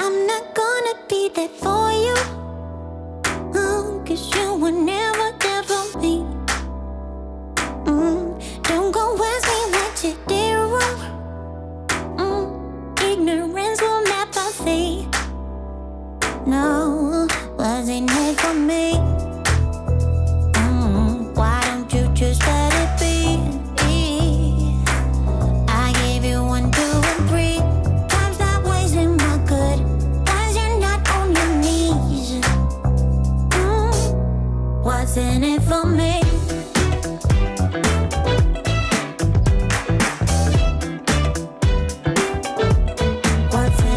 I'm not gonna be there for you, 'cause you were never there for me. Don't go ask me what you did wrong. Ignorance will never fade. No, wasn't it for me? Why don't you just let it be? I gave you 1, 2, and 3 times that wasting my good. Once you're not on your knees. What's in it for me? What's in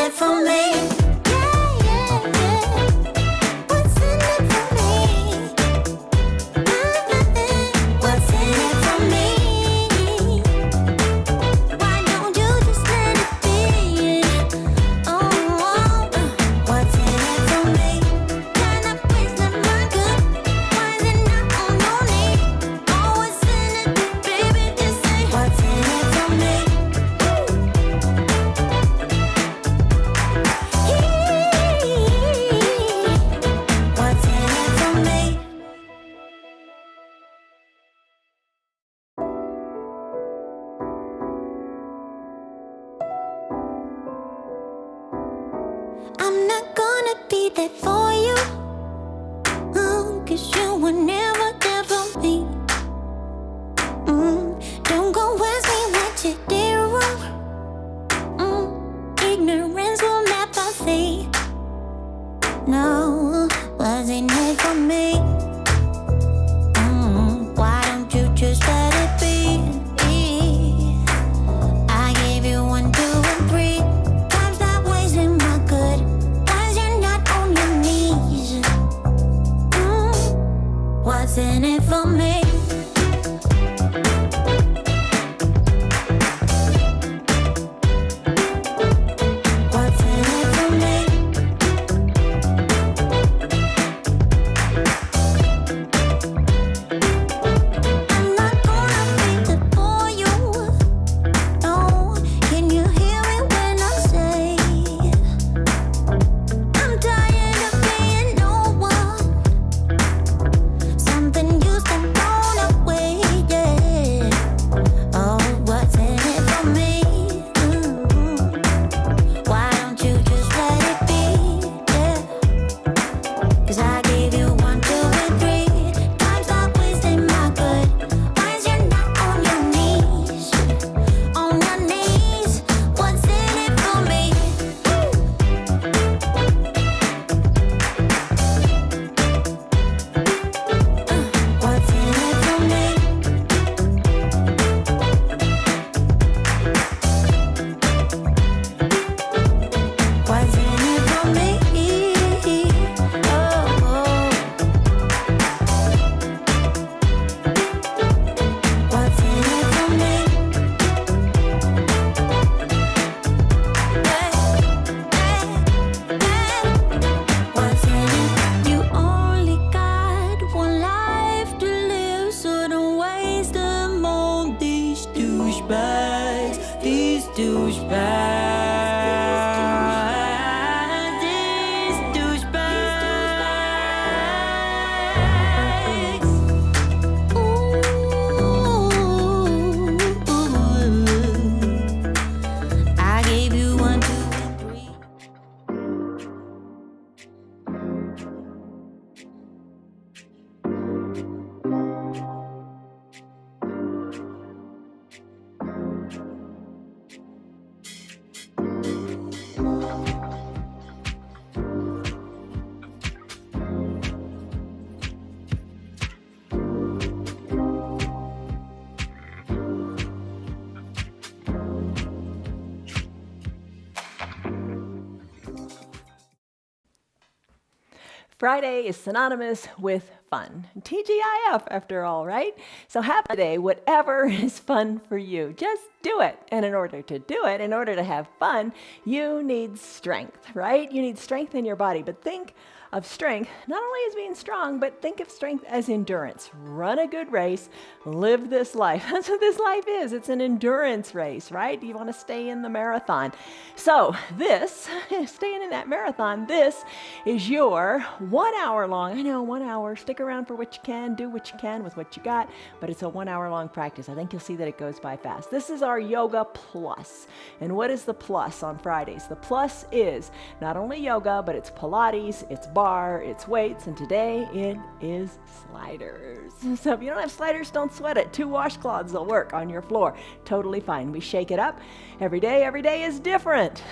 it for me? What's in it for me? What's in it for me? Why don't you just let it be? What's in it for me? Kind of wasting my good. Why is it not on your knee? Oh, what's in it, baby? Just say what's in it for me? I'm not gonna be there for you, 'cause you were never there for me. Don't go ask me what you did wrong. Ignorance will never fade. No, wasn't it for me? Why don't you just let it be? I gave you 1, 2, and 3 times that wasting my good. Once you're not on your knees. What's in it for me? What's in it for me? I'm not gonna be there for you. No, can you hear me when I say I'm tired of being no one? Something used to go Friday is synonymous with fun. TGIF after all, right? So have a day, whatever is fun for you. Just do it. And in order to do it, in order to have fun, you need strength, right? You need strength in your body. But think of strength not only as being strong, but think of strength as endurance. Run a good race, live this life. That's what this life is. It's an endurance race, right? You want to stay in the marathon. So this, staying in that marathon, this is your 1 hour long, I know 1 hour, stick around for what you can, do what you can with what you got, but it's a 1 hour long practice. I think you'll see that it goes by fast. This is our Yoga Plus. And what is the plus on Fridays? The plus is not only yoga, but it's Pilates, it's Barre, it's weights, and today it is sliders. So if you don't have sliders, don't sweat it. 2 washcloths will work on your floor. Totally fine. We shake it up every day. Every day is different.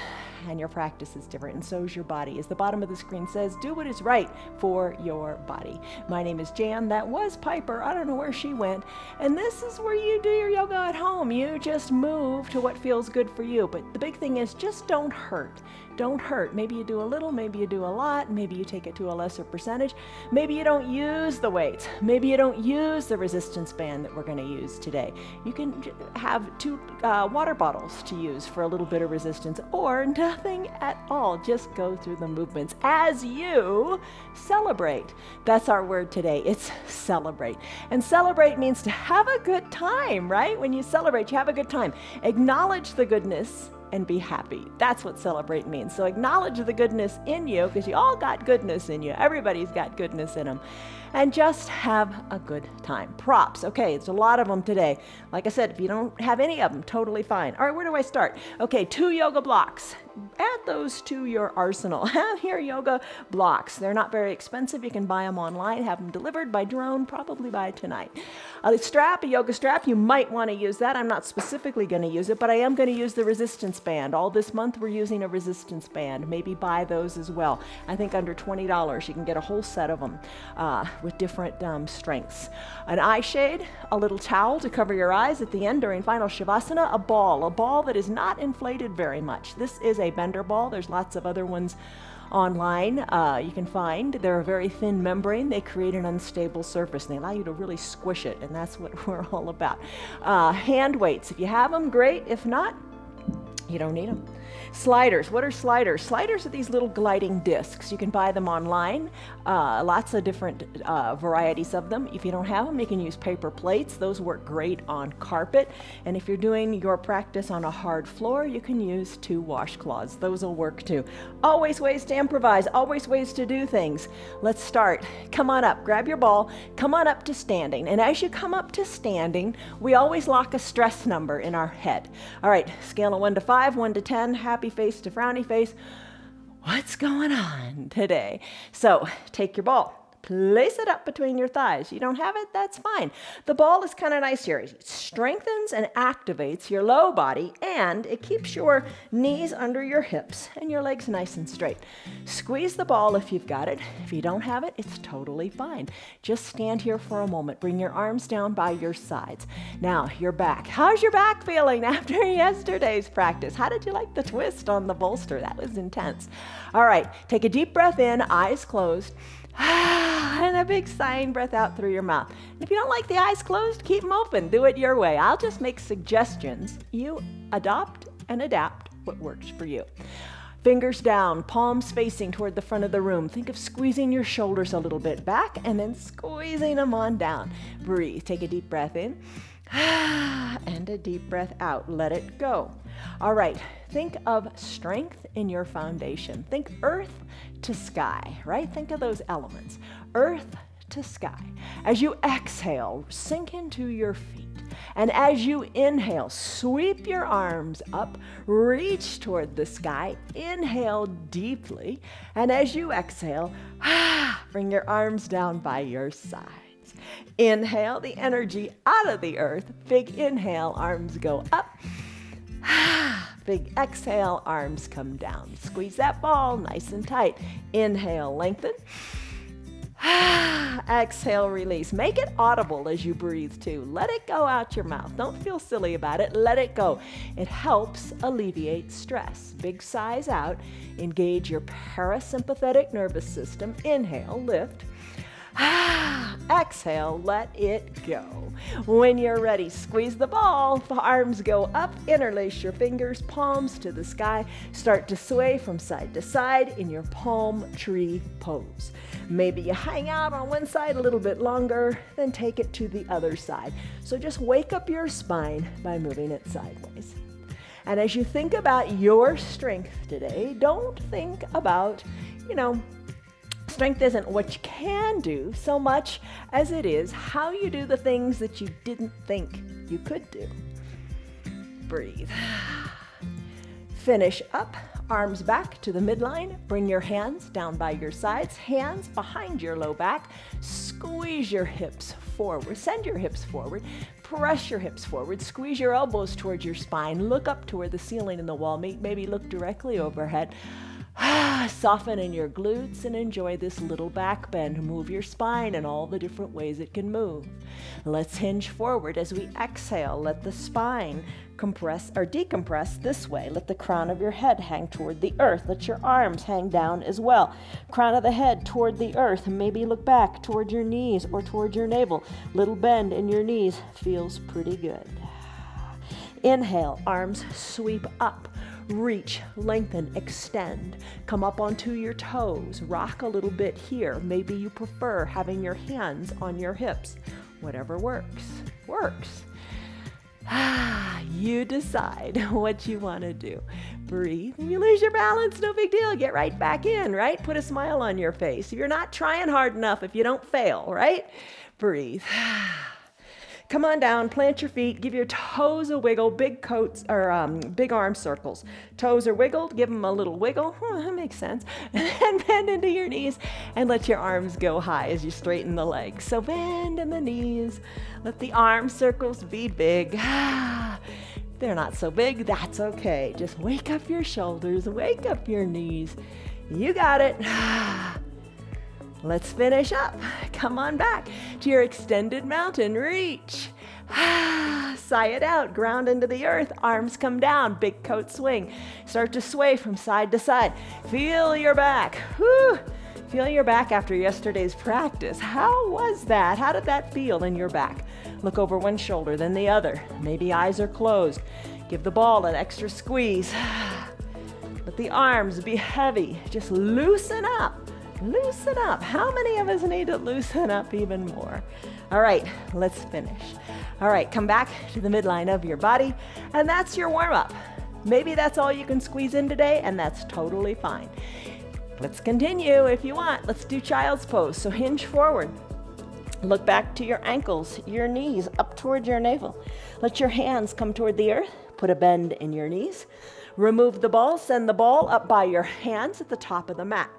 And your practice is different, and so is your body. As the bottom of the screen says, do what is right for your body. My name is Jan. That was Piper. I don't know where she went. And this is where you do your yoga at home. You just move to what feels good for you. But the big thing is just don't hurt. Don't hurt. Maybe you do a little, maybe you do a lot, maybe you take it to a lesser percentage. Maybe you don't use the weights. Maybe you don't use the resistance band that we're going to use today. You can have 2 water bottles to use for a little bit of resistance, or nothing at all. Just go through the movements as you celebrate. That's our word today. It's celebrate. And celebrate means to have a good time, right? When you celebrate, you have a good time. Acknowledge the goodness and be happy. That's what celebrate means. So acknowledge the goodness in you, because you all got goodness in you. Everybody's got goodness in them. And just have a good time. Props. Okay, it's a lot of them today. Like I said, if you don't have any of them, totally fine. All right, where do I start? Okay, 2 yoga blocks. Add those to your arsenal. Have your yoga blocks. They're not very expensive. You can buy them online, have them delivered by drone, probably by tonight. A strap, a yoga strap, you might want to use that. I'm not specifically going to use it, but I am going to use the resistance band. All this month we're using a resistance band. Maybe buy those as well. I think under $20 you can get a whole set of them with different strengths. An eye shade, a little towel to cover your eyes at the end during final Savasana, a ball that is not inflated very much. This is a bender ball. There's lots of other ones online you can find. They're a very thin membrane. They create an unstable surface, and they allow you to really squish it, and that's what we're all about. Hand weights, if you have them, great. If not, you don't need them. Sliders. What are sliders? Sliders are these little gliding discs. You can buy them online. Lots of different varieties of them. If you don't have them, you can use paper plates. Those work great on carpet. And if you're doing your practice on a hard floor, you can use 2 washcloths. Those will work too. Always ways to improvise. Always ways to do things. Let's start. Come on up. Grab your ball. Come on up to standing. And as you come up to standing, we always lock a stress number in our head. All right. Scale of 1 to 5, 1 to 10, happy face to frowny face. What's going on today? So take your ball. Place it up between your thighs. You don't have it? That's fine. The ball is kind of nice here. It strengthens and activates your low body, and it keeps your knees under your hips and your legs nice and straight. Squeeze the ball if you've got it. If you don't have it, it's totally fine. Just stand here for a moment. Bring your arms down by your sides. Now, your back. How's your back feeling after yesterday's practice? How did you like the twist on the bolster? That was intense. All right, take a deep breath in, eyes closed. And a big sighing breath out through your mouth. And if you don't like the eyes closed, keep them open. Do it your way. I'll just make suggestions. You adopt and adapt what works for you. Fingers down, palms facing toward the front of the room. Think of squeezing your shoulders a little bit back and then squeezing them on down. Breathe. Take a deep breath in. And a deep breath out. Let it go. All right. Think of strength in your foundation. Think earth to sky, right? Think of those elements. Earth to sky. As you exhale, sink into your feet. And as you inhale, sweep your arms up, reach toward the sky, inhale deeply. And as you exhale, bring your arms down by your sides. Inhale the energy out of the earth. Big inhale, arms go up. Big exhale, arms come down. Squeeze that ball nice and tight. Inhale, lengthen. Exhale, release. Make it audible as you breathe too. Let it go out your mouth. Don't feel silly about it. Let it go. It helps alleviate stress. Big sighs out. Engage your parasympathetic nervous system. Inhale, lift. Exhale, let it go. When you're ready, squeeze the ball. The arms go up, interlace your fingers, palms to the sky. Start to sway from side to side in your palm tree pose. Maybe you hang out on one side a little bit longer, then take it to the other side. So just wake up your spine by moving it sideways. And as you think about your strength today, don't think about, strength isn't what you can do so much as it is how you do the things that you didn't think you could do. Breathe. Finish up, arms back to the midline. Bring your hands down by your sides, hands behind your low back. Squeeze your hips forward. Send your hips forward. Press your hips forward. Squeeze your elbows towards your spine. Look up to where the ceiling and the wall meet. Maybe look directly overhead. Soften in your glutes and enjoy this little back bend. Move your spine in all the different ways it can move. Let's hinge forward as we exhale. Let the spine compress or decompress this way. Let the crown of your head hang toward the earth. Let your arms hang down as well. Crown of the head toward the earth. Maybe look back toward your knees or toward your navel. Little bend in your knees feels pretty good. Inhale, arms sweep up. Reach, lengthen, extend. Come up onto your toes. Rock a little bit here. Maybe you prefer having your hands on your hips. Whatever works. You decide what you want to do. Breathe. If you lose your balance, no big deal. Get right back in, right? Put a smile on your face. If you're not trying hard enough, if you don't fail, right? Breathe. Come on down, plant your feet, give your toes a wiggle, big arm circles. Toes are wiggled, give them a little wiggle. That makes sense. And then bend into your knees and let your arms go high as you straighten the legs. So bend in the knees. Let the arm circles be big. They're not so big, that's okay. Just wake up your shoulders, wake up your knees. You got it. Let's finish up. Come on back to your extended mountain reach. Sigh it out, ground into the earth, arms come down, big coat swing. Start to sway from side to side. Feel your back. Whew. Feel your back after yesterday's practice. How was that? How did that feel in your back? Look over one shoulder, then the other. Maybe eyes are closed. Give the ball an extra squeeze. Let the arms be heavy. Just loosen up. Loosen up. How many of us need to loosen up even more? All right, let's finish. All right, come back to the midline of your body, and that's your warm-up. Maybe that's all you can squeeze in today, and that's totally fine. Let's continue if you want. Let's do child's pose. So hinge forward. Look back to your ankles, your knees up toward your navel. Let your hands come toward the earth. Put a bend in your knees. Remove the ball. Send the ball up by your hands at the top of the mat.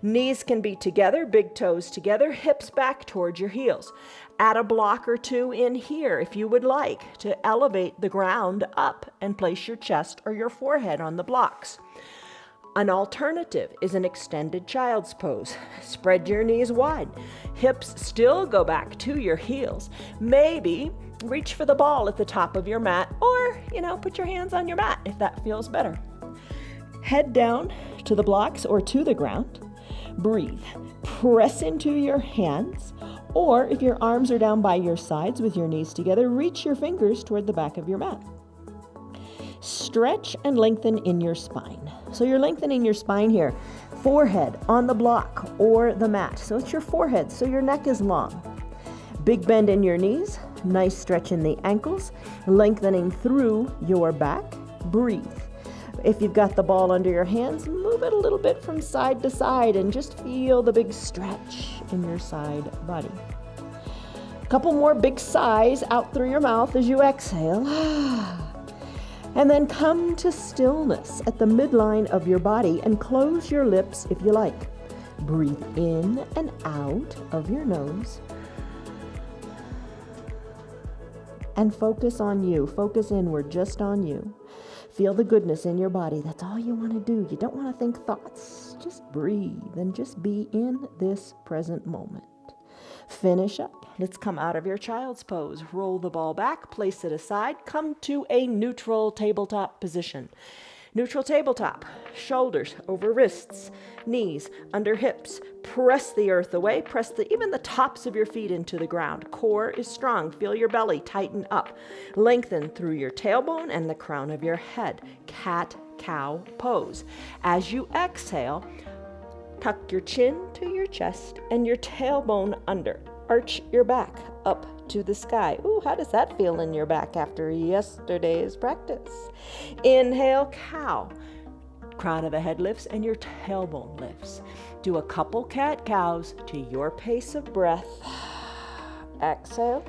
Knees can be together, big toes together, hips back towards your heels. Add a block or two in here if you would like to elevate the ground up and place your chest or your forehead on the blocks. An alternative is an extended child's pose. Spread your knees wide. Hips still go back to your heels. Maybe reach for the ball at the top of your mat or, put your hands on your mat if that feels better. Head down to the blocks or to the ground. Breathe. Press into your hands, or if your arms are down by your sides with your knees together, reach your fingers toward the back of your mat. Stretch and lengthen in your spine. So you're lengthening your spine here. Forehead on the block or the mat. So it's your forehead, so your neck is long. Big bend in your knees. Nice stretch in the ankles. Lengthening through your back. Breathe. If you've got the ball under your hands, move it a little bit from side to side and just feel the big stretch in your side body. A couple more big sighs out through your mouth as you exhale. And then come to stillness at the midline of your body and close your lips if you like. Breathe in and out of your nose. And focus on you. Focus inward, just on you. Feel the goodness in your body. That's all you want to do. You don't want to think thoughts. Just breathe and just be in this present moment. Finish up. Let's come out of your child's pose. Roll the ball back, place it aside, come to a neutral tabletop position. Neutral tabletop, shoulders over wrists, knees under hips. Press the earth away, press even the tops of your feet into the ground. Core is strong, feel your belly tighten up. Lengthen through your tailbone and the crown of your head. Cat-cow pose. As you exhale, tuck your chin to your chest and your tailbone under. Arch your back up to the sky. Ooh, how does that feel in your back after yesterday's practice? Inhale, cow. Crown of the head lifts and your tailbone lifts. Do a couple cat-cows to your pace of breath. Exhale.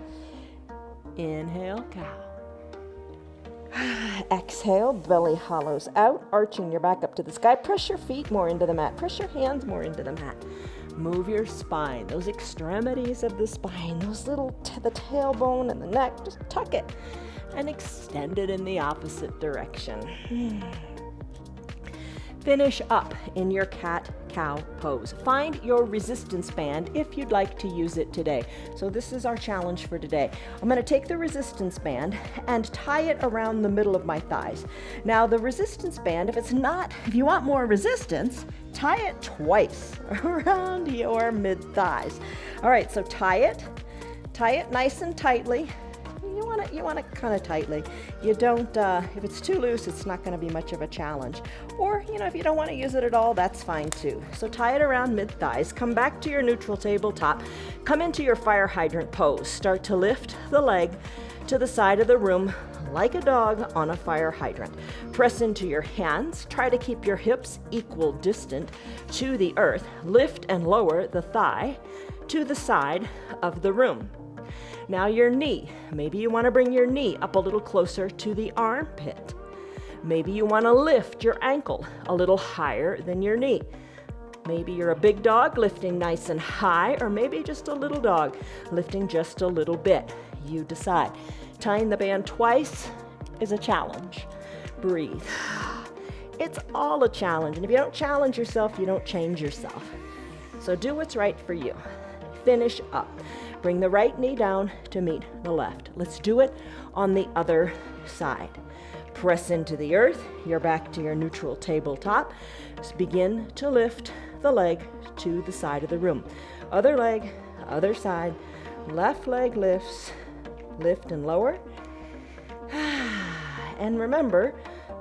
Inhale, cow. Exhale, belly hollows out, arching your back up to the sky. Press your feet more into the mat. Press your hands more into the mat. Move your spine, those extremities of the spine, those little, the tailbone and the neck, just tuck it and extend it in the opposite direction. Finish up in your cat-cow pose. Find your resistance band if you'd like to use it today. So this is our challenge for today. I'm going to take the resistance band and tie it around the middle of my thighs. Now the resistance band, if you want more resistance, tie it twice around your mid-thighs. All right, so tie it nice and tightly. You want it kind of tightly. You don't, if it's too loose, it's not going to be much of a challenge. Or, if you don't want to use it at all, that's fine too. So tie it around mid-thighs, come back to your neutral tabletop, come into your fire hydrant pose. Start to lift the leg to the side of the room like a dog on a fire hydrant. Press into your hands, try to keep your hips equal distant to the earth. Lift and lower the thigh to the side of the room. Now your knee, maybe you want to bring your knee up a little closer to the armpit. Maybe you want to lift your ankle a little higher than your knee. Maybe you're a big dog lifting nice and high, or maybe just a little dog lifting just a little bit. You decide. Tying the band twice is a challenge. Breathe. It's all a challenge, and if you don't challenge yourself, you don't change yourself. So do what's right for you. Finish up. Bring the right knee down to meet the left. Let's do it on the other side. Press into the earth. You're back to your neutral tabletop. Just begin to lift the leg to the side of the room. Other leg, other side. Left leg lifts. Lift and lower. And remember,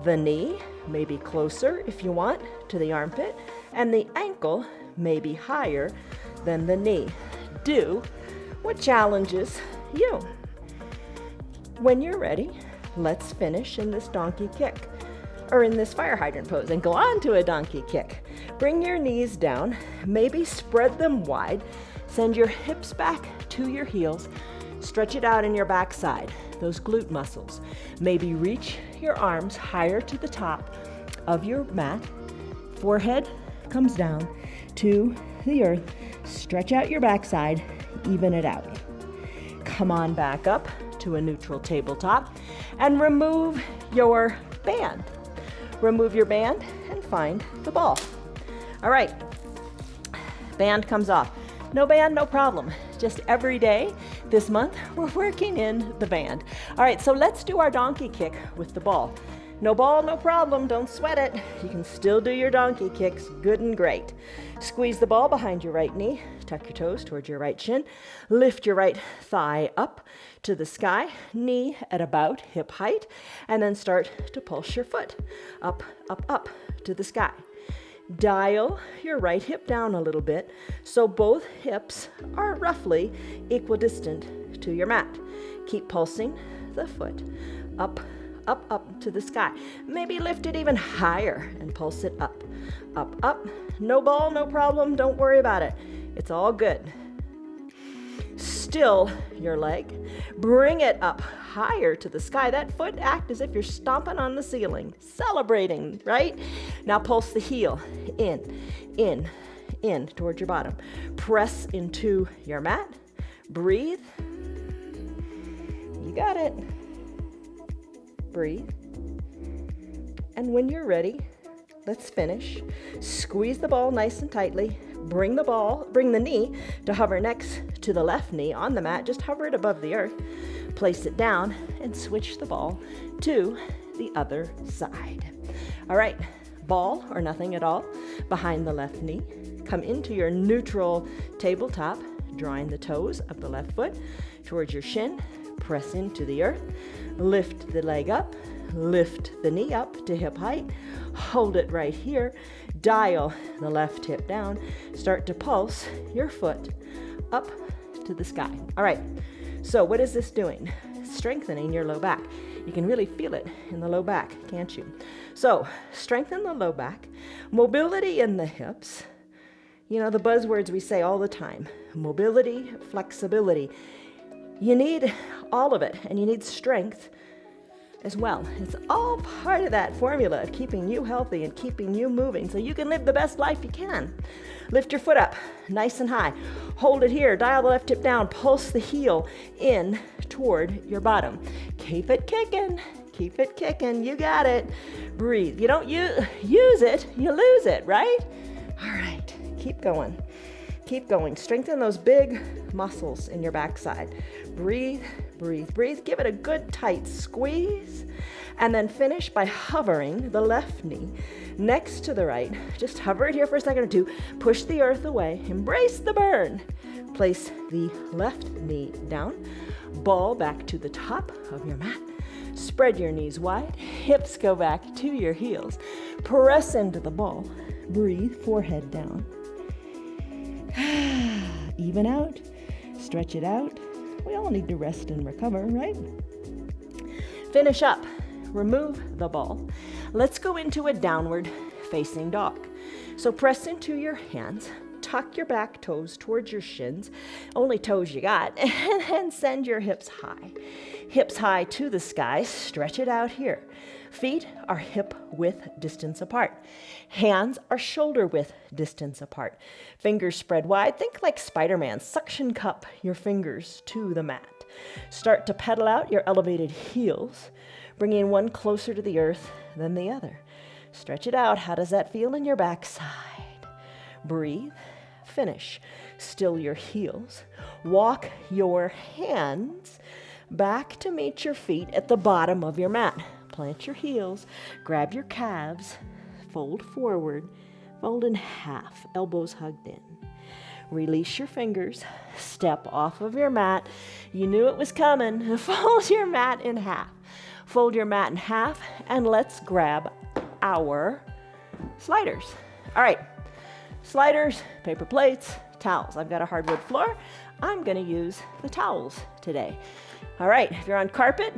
the knee may be closer if you want to the armpit, and the ankle may be higher than the knee. Do what challenges you. When you're ready, let's finish in this donkey kick, or in this fire hydrant pose, and go on to a donkey kick. Bring your knees down, maybe spread them wide, send your hips back to your heels, stretch it out in your backside, those glute muscles. Maybe reach your arms higher to the top of your mat, forehead comes down to the earth, stretch out your backside, even it out. Come on back up to a neutral tabletop and remove your band. Remove your band and find the ball. All right, band comes off. No band, no problem. Just every day this month, we're working in the band. All right, so let's do our donkey kick with the ball. No ball, no problem, don't sweat it. You can still do your donkey kicks, good and great. Squeeze the ball behind your right knee, tuck your toes towards your right shin, lift your right thigh up to the sky, knee at about hip height, and then start to pulse your foot up, up, up to the sky. Dial your right hip down a little bit so both hips are roughly equidistant to your mat. Keep pulsing the foot up, up, up to the sky. Maybe lift it even higher and pulse it up, up, up. No ball, no problem. Don't worry about it. It's all good. Still your leg. Bring it up higher to the sky. That foot act as if you're stomping on the ceiling, celebrating, right? Now pulse the heel in towards your bottom. Press into your mat. Breathe. You got it. Breathe. And when you're ready, Let's finish. Squeeze the ball nice and tightly. Bring the knee to hover next to the left knee on the mat. Just hover it above the earth. Place it down and switch the ball to the other side. All right, ball or nothing at all behind the left knee. Come into your neutral tabletop, drawing the toes of the left foot towards your shin. Press into the earth. Lift the leg up. Lift the knee up to hip height. Hold it right here. Dial the left hip down. Start to pulse your foot up to the sky. All right, so what is this doing? Strengthening your low back. You can really feel it in the low back, can't you? So strengthen the low back, mobility in the hips. You know, the buzzwords we say all the time, mobility, flexibility. You need all of it, and you need strength as well. It's all part of that formula of keeping you healthy and keeping you moving so you can live the best life you can. Lift your foot up nice and high. Hold it here. Dial the left hip down. Pulse the heel in toward your bottom. Keep it kicking. Keep it kicking. You got it. Breathe. You don't use it, you lose it, right? All right. Keep going. Keep going. Strengthen those big muscles in your backside. Breathe, breathe, breathe. Give it a good tight squeeze. And then finish by hovering the left knee next to the right. Just hover it here for a second or two. Push the earth away. Embrace the burn. Place the left knee down. Ball back to the top of your mat. Spread your knees wide. Hips go back to your heels. Press into the ball. Breathe, forehead down. Even out, stretch it out. We all need to rest and recover, right? Finish up, remove the ball. Let's go into a downward facing dog. So press into your hands, tuck your back toes towards your shins, only toes you got, and then send your hips high. Hips high to the sky, stretch it out here. Feet are hip width distance apart. Hands are shoulder width distance apart. Fingers spread wide. Think like Spider-Man. Suction cup your fingers to the mat. Start to pedal out your elevated heels, bringing one closer to the earth than the other. Stretch it out. How does that feel in your backside? Breathe. Finish. Still your heels. Walk your hands back to meet your feet at the bottom of your mat. Plant your heels, grab your calves, fold forward, fold in half, elbows hugged in. Release your fingers, step off of your mat. You knew it was coming. Fold your mat in half. Fold your mat in half, and let's grab our sliders. All right, sliders, paper plates, towels. I've got a hardwood floor. I'm gonna use the towels today. All right, if you're on carpet,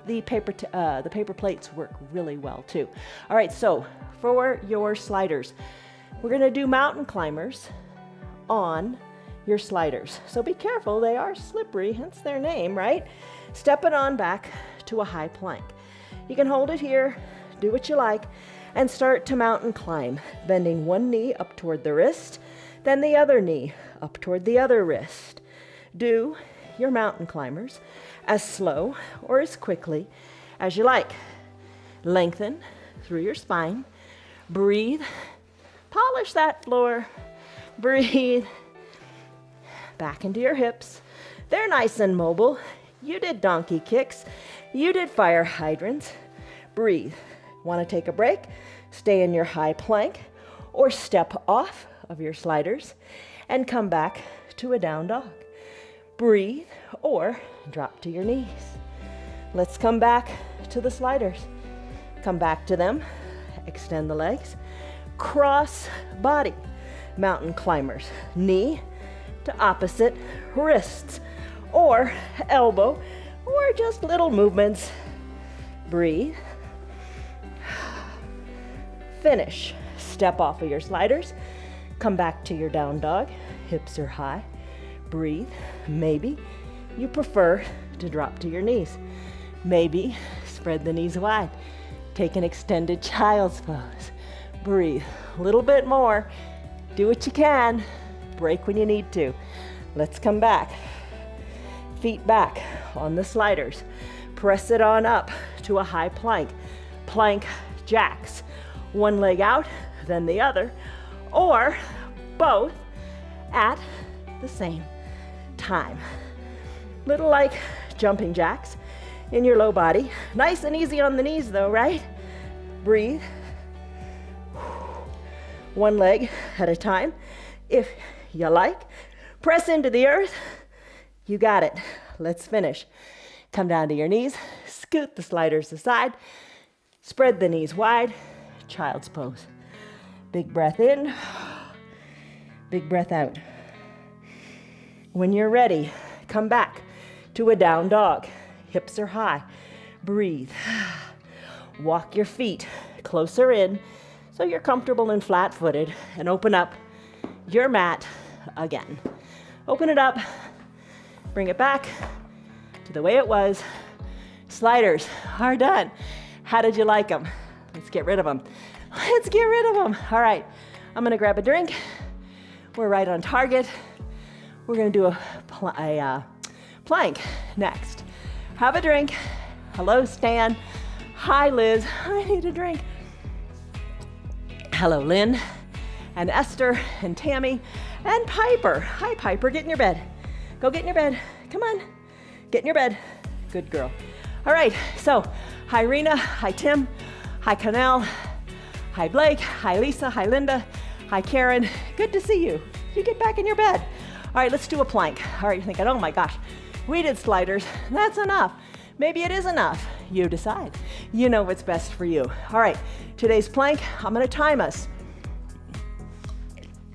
the paper plates work really well too. All right, so for your sliders, we're gonna do mountain climbers on your sliders. So be careful, they are slippery, hence their name, right? Step it on back to a high plank. You can hold it here, do what you like, and start to mountain climb, bending one knee up toward the wrist, then the other knee up toward the other wrist. Do your mountain climbers as slow or as quickly as you like. Lengthen through your spine. Breathe. Polish that floor. Breathe. Back into your hips. They're nice and mobile. You did donkey kicks. You did fire hydrants. Breathe. Want to take a break? Stay in your high plank or step off of your sliders and come back to a down dog. Breathe or drop to your knees. Let's come back to the sliders. Come back to them. Extend the legs. Cross body. Mountain climbers. Knee to opposite wrists or elbow or just little movements. Breathe. Finish. Step off of your sliders. Come back to your down dog. Hips are high. Breathe. Maybe you prefer to drop to your knees. Maybe spread the knees wide. Take an extended child's pose. Breathe. A little bit more. Do what you can. Break when you need to. Let's come back. Feet back on the sliders. Press it on up to a high plank. Plank jacks. one leg out, then the other, or both at the same time. Little like jumping jacks in your low body. Nice and easy on the knees though, right? Breathe. One leg at a time. If you like, press into the earth. You got it. Let's finish. Come down to your knees, scoot the sliders aside, spread the knees wide, child's pose. Big breath in, big breath out. When you're ready, come back to a down dog. Hips are high. Breathe. Walk your feet closer in so you're comfortable and flat-footed, and open up your mat again. Open it up, bring it back to the way it was. Sliders are done. How did you like them? Let's get rid of them. Let's get rid of them. All right, I'm gonna grab a drink. We're right on target. We're gonna do a plank next. Have a drink. Hello, Stan. Hi, Liz. I need a drink. Hello, Lynn, and Esther, and Tammy, and Piper. Hi, Piper. Get in your bed. Go get in your bed. Come on. Get in your bed. Good girl. All right, so hi, Rena. Hi, Tim. Hi, Connell. Hi, Blake. Hi, Lisa. Hi, Linda. Hi, Karen. Good to see you. You get back in your bed. All right, let's do a plank. All right, you're thinking, oh my gosh, we did sliders. That's enough. Maybe it is enough. You decide. You know what's best for you. All right, today's plank, I'm gonna time us.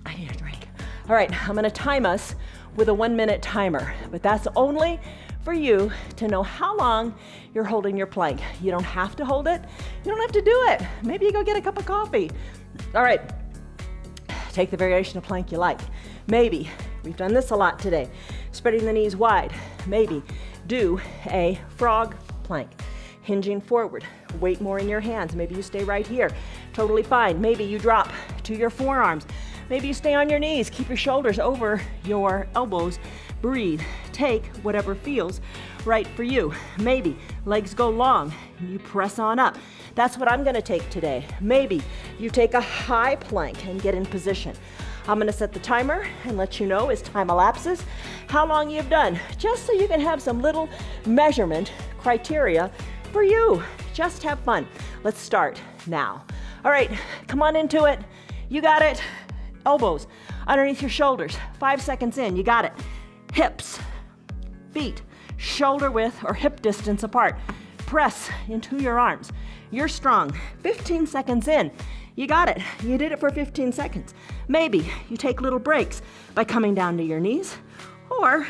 I need a drink. All right, I'm gonna time us with a 1-minute timer, but that's only for you to know how long you're holding your plank. You don't have to hold it. You don't have to do it. Maybe you go get a cup of coffee. All right, take the variation of plank you like. Maybe, we've done this a lot today, spreading the knees wide. Maybe do a frog plank, hinging forward, weight more in your hands. Maybe you stay right here, totally fine. Maybe you drop to your forearms. Maybe you stay on your knees, keep your shoulders over your elbows. Breathe, take whatever feels right for you. Maybe legs go long, you press on up. That's what I'm gonna take today. Maybe you take a high plank and get in position. I'm gonna set the timer and let you know as time elapses how long you've done, just so you can have some little measurement criteria for you. Just have fun. Let's start now. All right, come on into it. You got it. Elbows underneath your shoulders. 5 seconds in, you got it. Hips, feet, shoulder width or hip distance apart. Press into your arms. You're strong. 15 seconds in, you got it. You did it for 15 seconds. Maybe you take little breaks by coming down to your knees or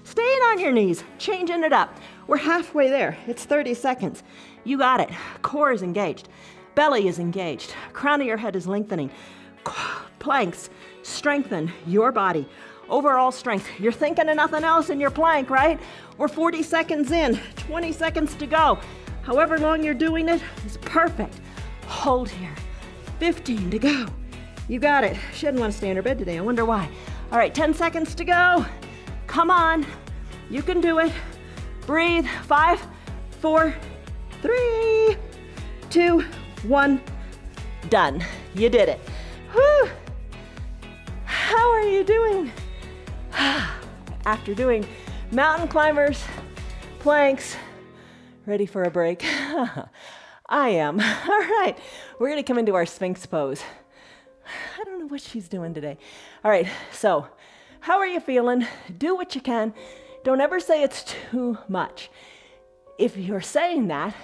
staying on your knees, changing it up. We're halfway there. It's 30 seconds. You got it. Core is engaged. Belly is engaged. Crown of your head is lengthening. Planks strengthen your body. Overall strength. You're thinking of nothing else in your plank, right? We're 40 seconds in, 20 seconds to go. However long you're doing it is perfect. Hold here. 15 to go. You got it. She didn't want to stay in her bed today. I wonder why. All right, 10 seconds to go. Come on. You can do it. Breathe. 5, 4, 3, 2, 1. Done. You did it. Whew. How are you doing? After doing mountain climbers, planks, ready for a break? I am. All right, we're gonna come into our Sphinx pose. I don't know what she's doing today. All right, so how are you feeling? Do what you can. Don't ever say it's too much. If you're saying that,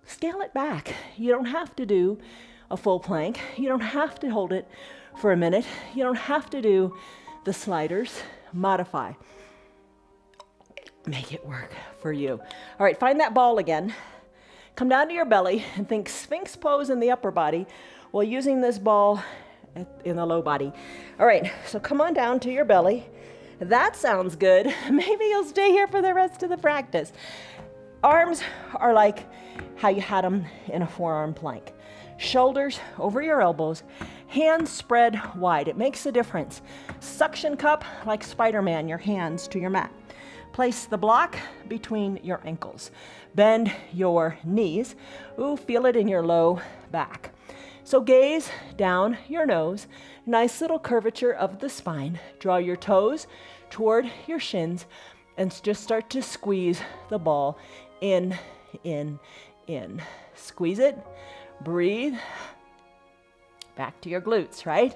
scale it back. You don't have to do a full plank. You don't have to hold it for a minute. You don't have to do the sliders. Modify. Make it work for you. All right, find that ball again. Come down to your belly and think Sphinx pose in the upper body while using this ball in the low body. All right, so come on down to your belly. That sounds good. Maybe you'll stay here for the rest of the practice. Arms are like how you had them in a forearm plank. Shoulders over your elbows, hands spread wide. It makes a difference. Suction cup like Spider-Man, your hands to your mat. Place the block between your ankles. Bend your knees. Ooh, feel it in your low back. So gaze down your nose, nice little curvature of the spine. Draw your toes toward your shins and just start to squeeze the ball in, in, in. Squeeze it, breathe. Back to your glutes, right?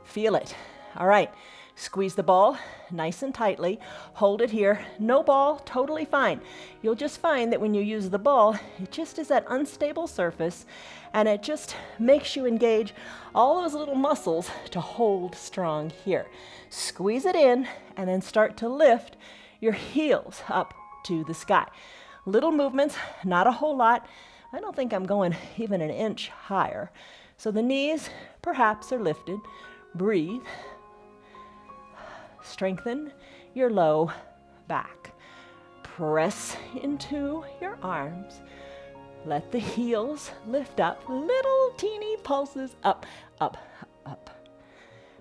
Feel it. All right. Squeeze the ball nice and tightly. Hold it here. No ball, totally fine. You'll just find that when you use the ball, it just is that unstable surface, and it just makes you engage all those little muscles to hold strong here. Squeeze it in, and then start to lift your heels up to the sky. Little movements, not a whole lot. I don't think I'm going even an inch higher. So the knees perhaps are lifted. Breathe. Strengthen your low back. Press into your arms. Let the heels lift up. Little teeny pulses up, up, up.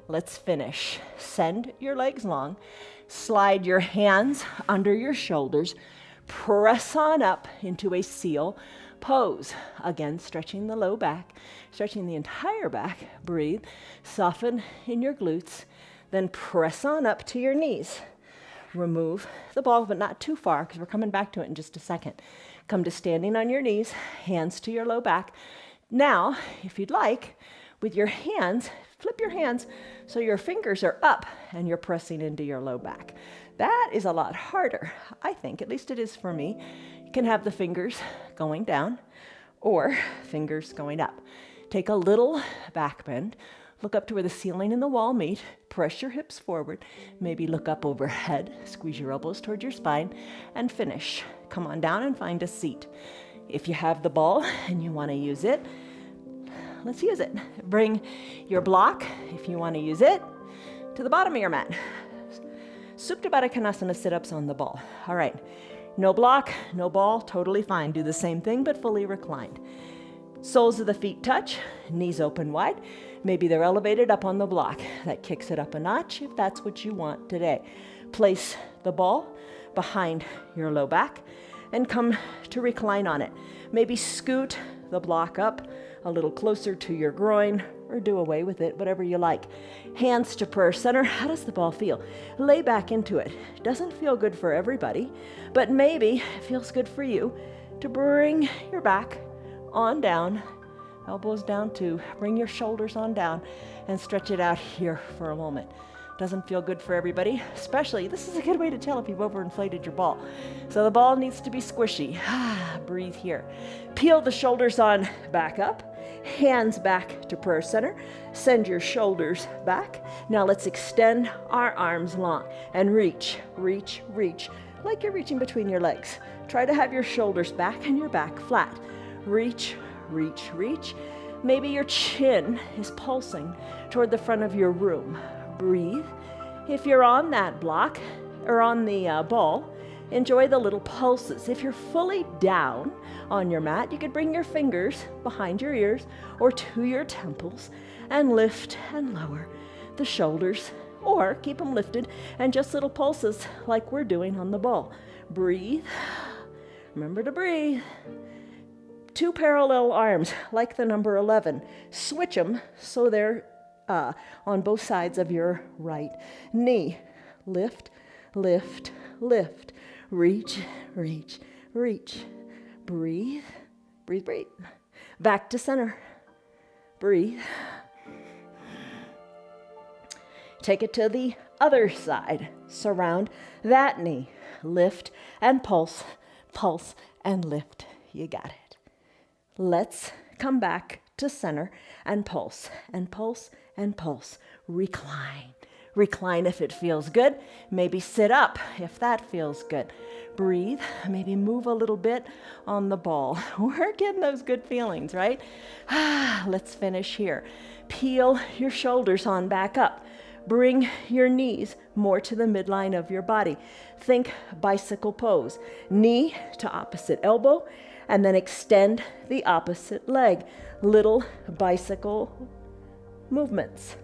Let's finish. Send your legs long. Slide your hands under your shoulders. Press on up into a seal pose. Again, stretching the low back, stretching the entire back. Breathe. Soften in your glutes. Then press on up to your knees. Remove the ball, but not too far, because we're coming back to it in just a second. Come to standing on your knees, hands to your low back. Now, if you'd like, with your hands, flip your hands so your fingers are up and you're pressing into your low back. That is a lot harder, I think, at least it is for me. You can have the fingers going down or fingers going up. Take a little back bend. Look up to where the ceiling and the wall meet. Press your hips forward. Maybe look up overhead. Squeeze your elbows toward your spine and finish. Come on down and find a seat. If you have the ball and you want to use it, let's use it. Bring your block, if you want to use it, to the bottom of your mat. Supta Baddha Konasana sit-ups on the ball. All right. No block, no ball, totally fine. Do the same thing, but fully reclined. Soles of the feet touch, knees open wide. Maybe they're elevated up on the block. That kicks it up a notch if that's what you want today. Place the ball behind your low back and come to recline on it. Maybe scoot the block up a little closer to your groin or do away with it, whatever you like. Hands to prayer center. How does the ball feel? Lay back into it. Doesn't feel good for everybody, but maybe it feels good for you to bring your back on down, elbows down too. Bring your shoulders on down and stretch it out here for a moment. Doesn't feel good for everybody, especially, this is a good way to tell if you've overinflated your ball. So the ball needs to be squishy. Breathe here. Peel the shoulders on back up, hands back to prayer center. Send your shoulders back. Now let's extend our arms long and reach, reach, reach, like you're reaching between your legs. Try to have your shoulders back and your back flat. Reach, reach, reach. Maybe your chin is pulsing toward the front of your room. Breathe. If you're on that block or on the ball, enjoy the little pulses. If you're fully down on your mat, you could bring your fingers behind your ears or to your temples and lift and lower the shoulders, or keep them lifted and just little pulses like we're doing on the ball. Breathe. Remember to breathe. 2 parallel arms, like the number 11. Switch them so they're on both sides of your right knee. Lift, lift, lift. Reach, reach, reach. Breathe, breathe, breathe. Back to center. Breathe. Take it to the other side. Surround that knee. Lift and pulse, pulse and lift. You got it. Let's come back to center and pulse and pulse and pulse. Recline. Recline if it feels good. Maybe sit up if that feels good. Breathe. Maybe move a little bit on the ball. We're getting those good feelings, right? Let's finish here. Peel your shoulders on back up. Bring your knees more to the midline of your body. Think bicycle pose. Knee to opposite elbow, and then extend the opposite leg. Little bicycle movements.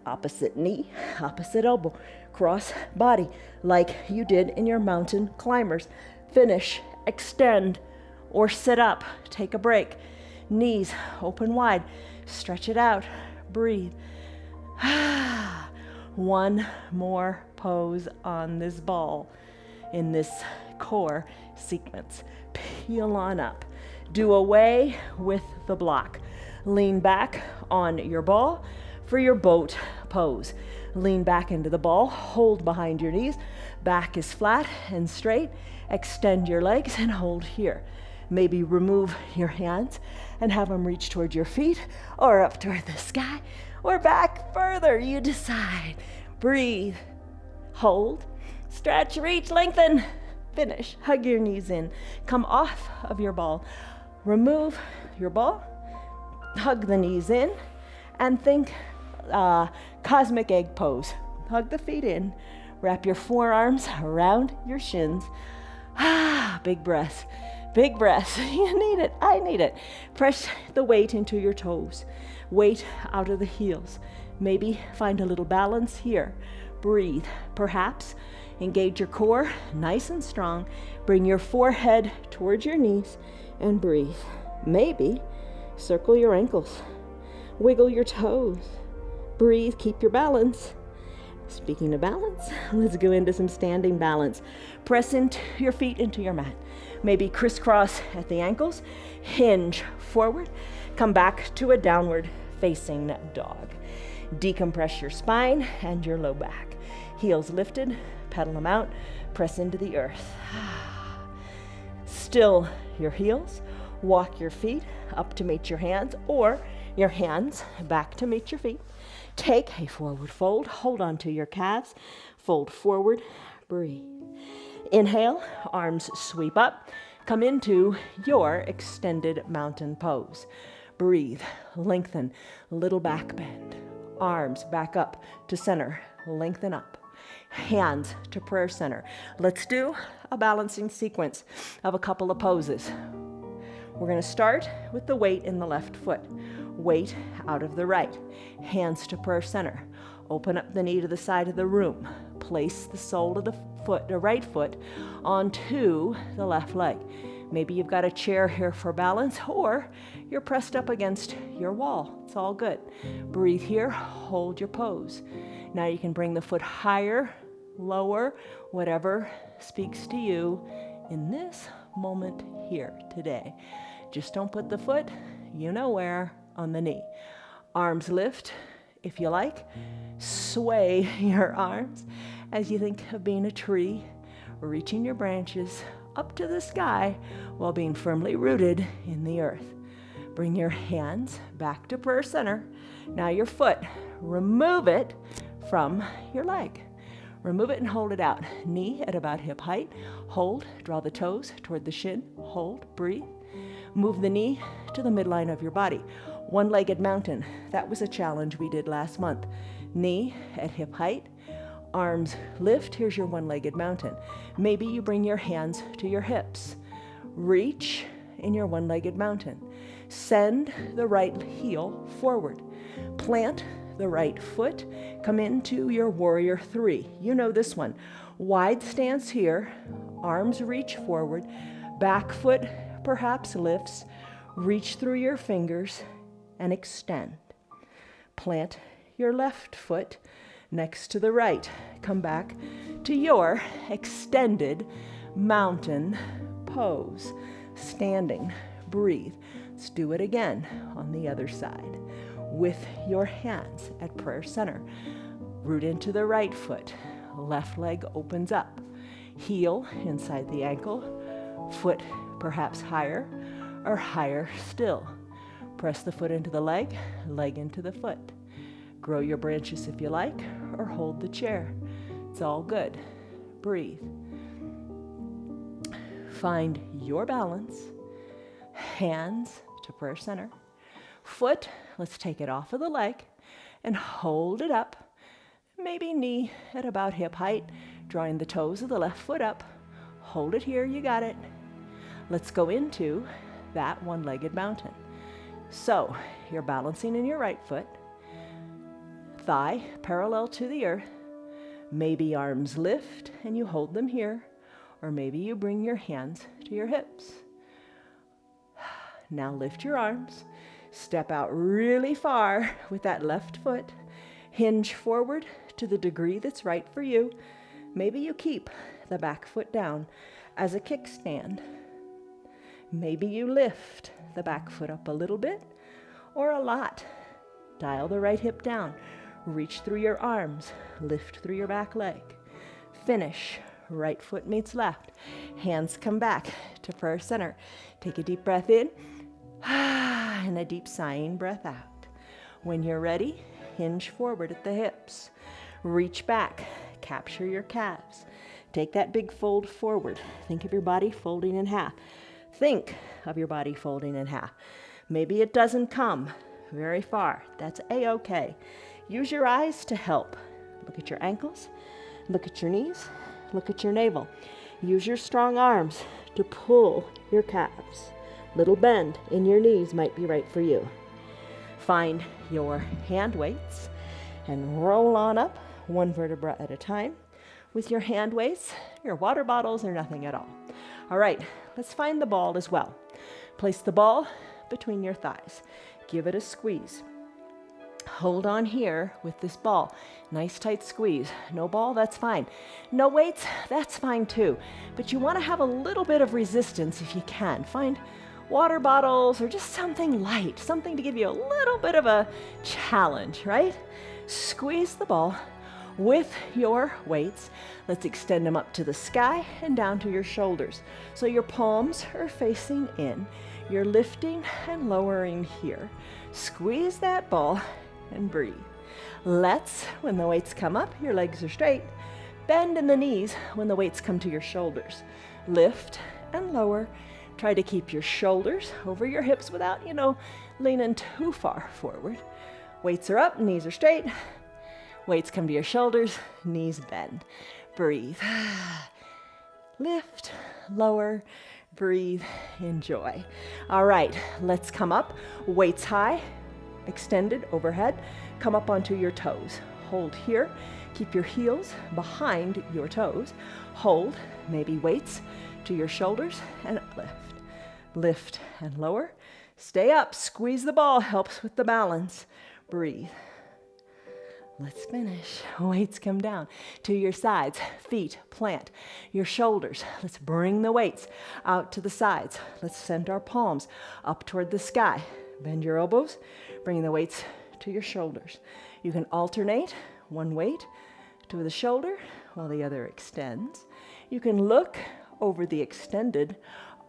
Opposite knee, opposite elbow. Cross body like you did in your mountain climbers. Finish, extend or sit up. Take a break. Knees open wide. Stretch it out. Breathe. One more pose on this ball in this core sequence. Peel on up. Do away with the block. Lean back on your ball for your boat pose. Lean back into the ball, hold behind your knees, back is flat and straight, extend your legs and hold here. Maybe remove your hands and have them reach toward your feet or up toward the sky or back further, you decide. Breathe, hold, stretch, reach, lengthen, finish. Hug your knees in, come off of your ball, remove your ball, hug the knees in, and think cosmic egg pose. Hug the feet in, wrap your forearms around your shins. Big breath, big breath. You need it, I need it. Press the weight into your toes, weight out of the heels. Maybe find a little balance here. Breathe, perhaps engage your core nice and strong. Bring your forehead towards your knees and breathe. Maybe circle your ankles, wiggle your toes. Breathe, keep your balance. Speaking of balance, let's go into some standing balance. Press into your feet into your mat. Maybe crisscross at the ankles, hinge forward, come back to a downward facing dog. Decompress your spine and your low back. Heels lifted, pedal them out, press into the earth. Still your heels, walk your feet up to meet your hands or your hands back to meet your feet. Take a forward fold, hold on to your calves, fold forward, breathe. Inhale, arms sweep up, come into your extended mountain pose. Breathe, lengthen, little back bend. Arms back up to center, lengthen up. Hands to prayer center. Let's do a balancing sequence of a couple of poses. We're going to start with the weight in the left foot. Weight out of the right. Hands to prayer center. Open up the knee to the side of the room. Place the sole of the right foot onto the left leg. Maybe you've got a chair here for balance or you're pressed up against your wall. It's all good. Breathe here, hold your pose. Now you can bring the foot higher, lower, whatever speaks to you in this moment here today. Just don't put the foot, you know where, on the knee. Arms lift, if you like. Sway your arms as you think of being a tree, reaching your branches up to the sky while being firmly rooted in the earth. Bring your hands back to prayer center. Now your foot, remove it from your leg. Remove it and hold it out. Knee at about hip height. Hold, draw the toes toward the shin. Hold, breathe. Move the knee to the midline of your body. One-legged mountain. That was a challenge we did last month. Knee at hip height. Arms lift. Here's your one-legged mountain. Maybe you bring your hands to your hips. Reach in your one-legged mountain. Send the right heel forward. Plant the right foot. Come into your warrior three. You know this one. Wide stance here. Arms reach forward. Back foot perhaps lifts. Reach through your fingers and extend. Plant your left foot next to the right. Come back to your extended mountain pose. Standing, breathe. Let's do it again on the other side. With your hands at prayer center. Root into the right foot. Left leg opens up. Heel inside the ankle. Foot perhaps higher or higher still. Press the foot into the leg, leg into the foot. Grow your branches if you like, or hold the chair. It's all good. Breathe. Find your balance. Hands to prayer center. Foot, let's take it off of the leg and hold it up. Maybe knee at about hip height, drawing the toes of the left foot up. Hold it here, you got it. Let's go into that one-legged mountain. So you're balancing in your right foot, thigh parallel to the earth. Maybe arms lift and you hold them here, or maybe you bring your hands to your hips. Now lift your arms. Step out really far with that left foot. Hinge forward to the degree that's right for you. Maybe you keep the back foot down as a kickstand. Maybe you lift the back foot up a little bit or a lot. Dial the right hip down. Reach through your arms. Lift through your back leg. Finish. Right foot meets left. Hands come back to prayer center. Take a deep breath in and a deep sighing breath out. When you're ready, hinge forward at the hips. Reach back. Capture your calves. Take that big fold forward. Think of your body folding in half. Think of your body folding in half. Maybe it doesn't come very far. That's a-okay. Use your eyes to help. Look at your ankles. Look at your knees. Look at your navel. Use your strong arms to pull your calves. Little bend in your knees might be right for you. Find your hand weights and roll on up one vertebra at a time. With your hand weights, your water bottles are nothing at all. All right, let's find the ball as well. Place the ball between your thighs. Give it a squeeze. Hold on here with this ball. Nice tight squeeze. No ball, that's fine. No weights, that's fine too. But you want to have a little bit of resistance if you can. Find water bottles or just something light, something to give you a little bit of a challenge, right? Squeeze the ball with your weights. Let's extend them up to the sky and down to your shoulders. So your palms are facing in. You're lifting and lowering here. Squeeze that ball and breathe. Let's, when the weights come up, your legs are straight. Bend in the knees when the weights come to your shoulders. Lift and lower. Try to keep your shoulders over your hips without, leaning too far forward. Weights are up, knees are straight. Weights come to your shoulders, knees bend. Breathe. Lift, lower, breathe, enjoy. All right, let's come up. Weights high, extended overhead. Come up onto your toes. Hold here. Keep your heels behind your toes. Hold, maybe weights to your shoulders and lift. Lift and lower. Stay up. Squeeze the ball. Helps with the balance. Breathe. Let's finish. Weights come down to your sides. Feet plant. Your shoulders. Let's bring the weights out to the sides. Let's send our palms up toward the sky. Bend your elbows. Bring the weights to your shoulders. You can alternate one weight to the shoulder while the other extends. You can look over the extended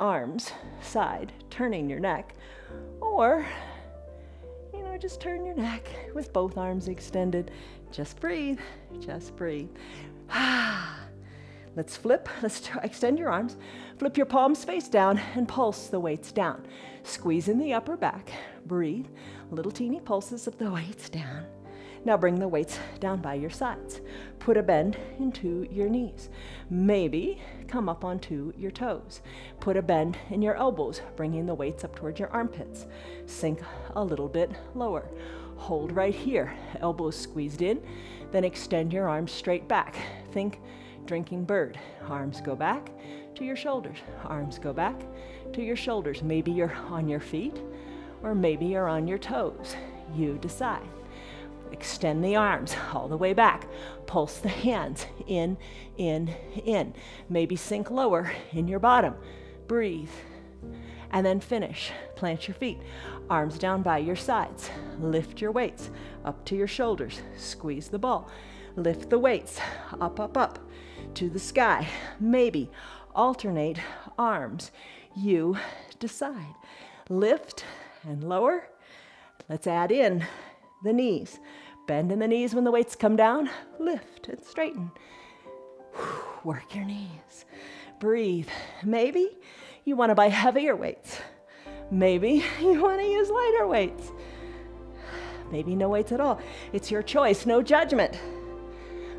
arms side, turning your neck, or just turn your neck with both arms extended. Just breathe, just breathe. Let's flip, extend your arms, flip your palms face down and pulse the weights down. Squeeze in the upper back, breathe, little teeny pulses of the weights down. Now bring the weights down by your sides. Put a bend into your knees. Maybe come up onto your toes. Put a bend in your elbows, bringing the weights up towards your armpits. Sink a little bit lower. Hold right here, elbows squeezed in, then extend your arms straight back. Think drinking bird. Arms go back to your shoulders. Arms go back to your shoulders. Maybe you're on your feet, or maybe you're on your toes. You decide. Extend the arms all the way back. Pulse the hands in, in, in. Maybe sink lower in your bottom. Breathe. And then finish. Plant your feet. Arms down by your sides. Lift your weights up to your shoulders. Squeeze the ball. Lift the weights up, up, up to the sky. Maybe alternate arms. You decide. Lift and lower. Let's add in the knees. Bend in the knees when the weights come down. Lift and straighten. Work your knees. Breathe. Maybe you want to buy heavier weights. Maybe you want to use lighter weights. Maybe no weights at all. It's your choice. No judgment.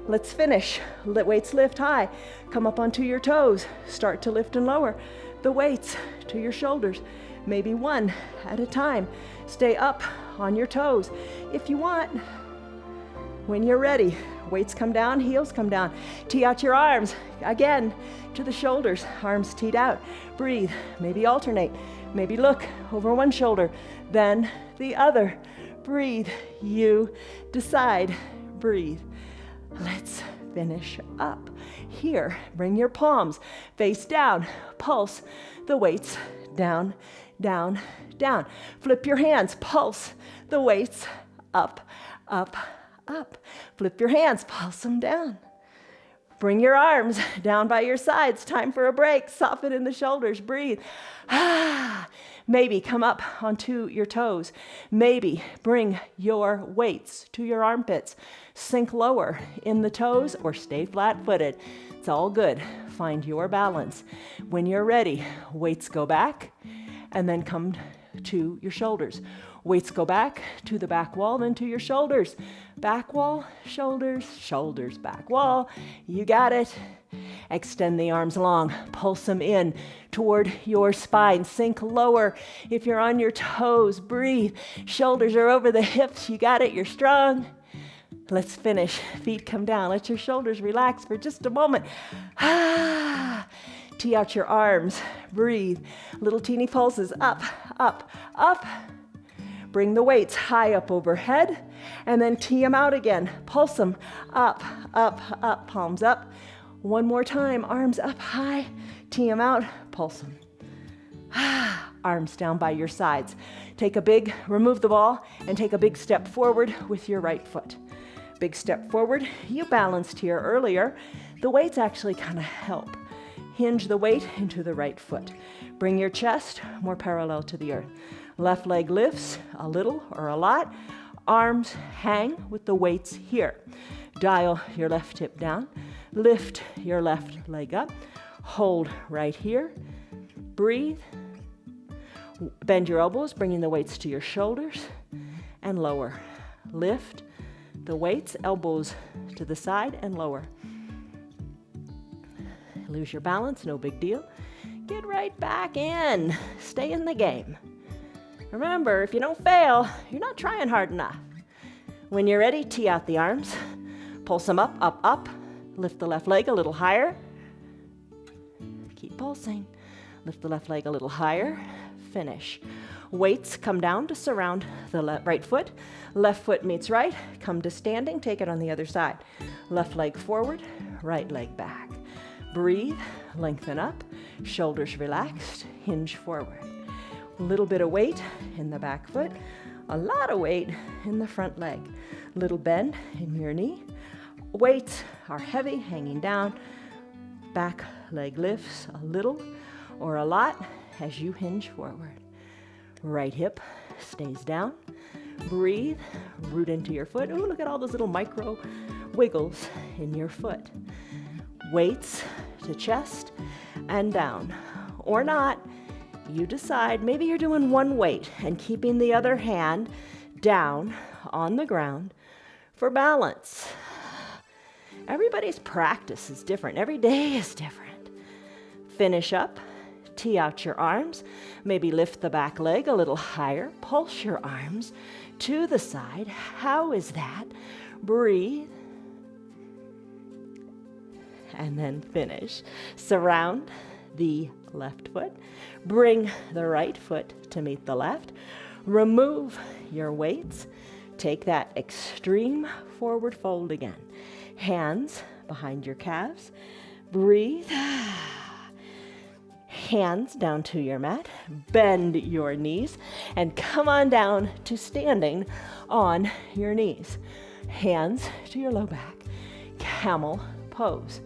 Let's finish. Let weights lift high. Come up onto your toes. Start to lift and lower the weights to your shoulders. Maybe one at a time. Stay up on your toes if you want. When you're ready, weights come down, heels come down. Tee out your arms, again, to the shoulders. Arms teed out. Breathe, maybe alternate. Maybe look over one shoulder, then the other. Breathe. You decide. Breathe. Let's finish up. Here, bring your palms face down. Pulse the weights down, down, down. Flip your hands. Pulse the weights up, up, up. Flip your hands. Pulse them down. Bring your arms down by your sides. Time for a break. Soften in the shoulders. Breathe. Maybe come up onto your toes. Maybe bring your weights to your armpits. Sink lower in the toes or stay flat-footed. It's all good. Find your balance. When you're ready, weights go back and then come to your shoulders. Weights go back to the back wall, then to your shoulders. Back wall, shoulders, shoulders, back wall. You got it. Extend the arms long. Pulse them in toward your spine. Sink lower if you're on your toes. Breathe. Shoulders are over the hips. You got it. You're strong. Let's finish. Feet come down. Let your shoulders relax for just a moment. Tee out your arms. Breathe. Little teeny pulses. Up, up, up. Bring the weights high up overhead and then tee them out again. Pulse them up, up, up, palms up. One more time, arms up high, tee them out, pulse them. Arms down by your sides. Remove the ball and take a big step forward with your right foot. Big step forward. You balanced here earlier. The weights actually kind of help. Hinge the weight into the right foot. Bring your chest more parallel to the earth. Left leg lifts a little or a lot. Arms hang with the weights here. Dial your left hip down. Lift your left leg up. Hold right here. Breathe. Bend your elbows, bringing the weights to your shoulders and lower. Lift the weights, elbows to the side and lower. Lose your balance, no big deal. Get right back in. Stay in the game. Remember, if you don't fail, you're not trying hard enough. When you're ready, tee out the arms. Pulse them up, up, up. Lift the left leg a little higher. Keep pulsing. Lift the left leg a little higher. Finish. Weights come down to surround the right foot. Left foot meets right. Come to standing. Take it on the other side. Left leg forward, right leg back. Breathe, lengthen up. Shoulders relaxed. Hinge forward. A little bit of weight in the back foot. A lot of weight in the front leg. Little bend in your knee. Weights are heavy, hanging down. Back leg lifts a little or a lot as you hinge forward. Right hip stays down. Breathe, root into your foot. Ooh, look at all those little micro wiggles in your foot. Weights to chest and down. Or not, you decide. Maybe you're doing one weight and keeping the other hand down on the ground for balance. Everybody's practice is different. Every day is different. Finish up. Tee out your arms. Maybe lift the back leg a little higher. Pulse your arms to the side. How is that? Breathe. And then finish. Surround the left foot. Bring the right foot to meet the left. Remove your weights. Take that extreme forward fold again. Hands behind your calves. Breathe. Hands down to your mat. Bend your knees and come on down to standing on your knees. Hands to your low back. Camel pose.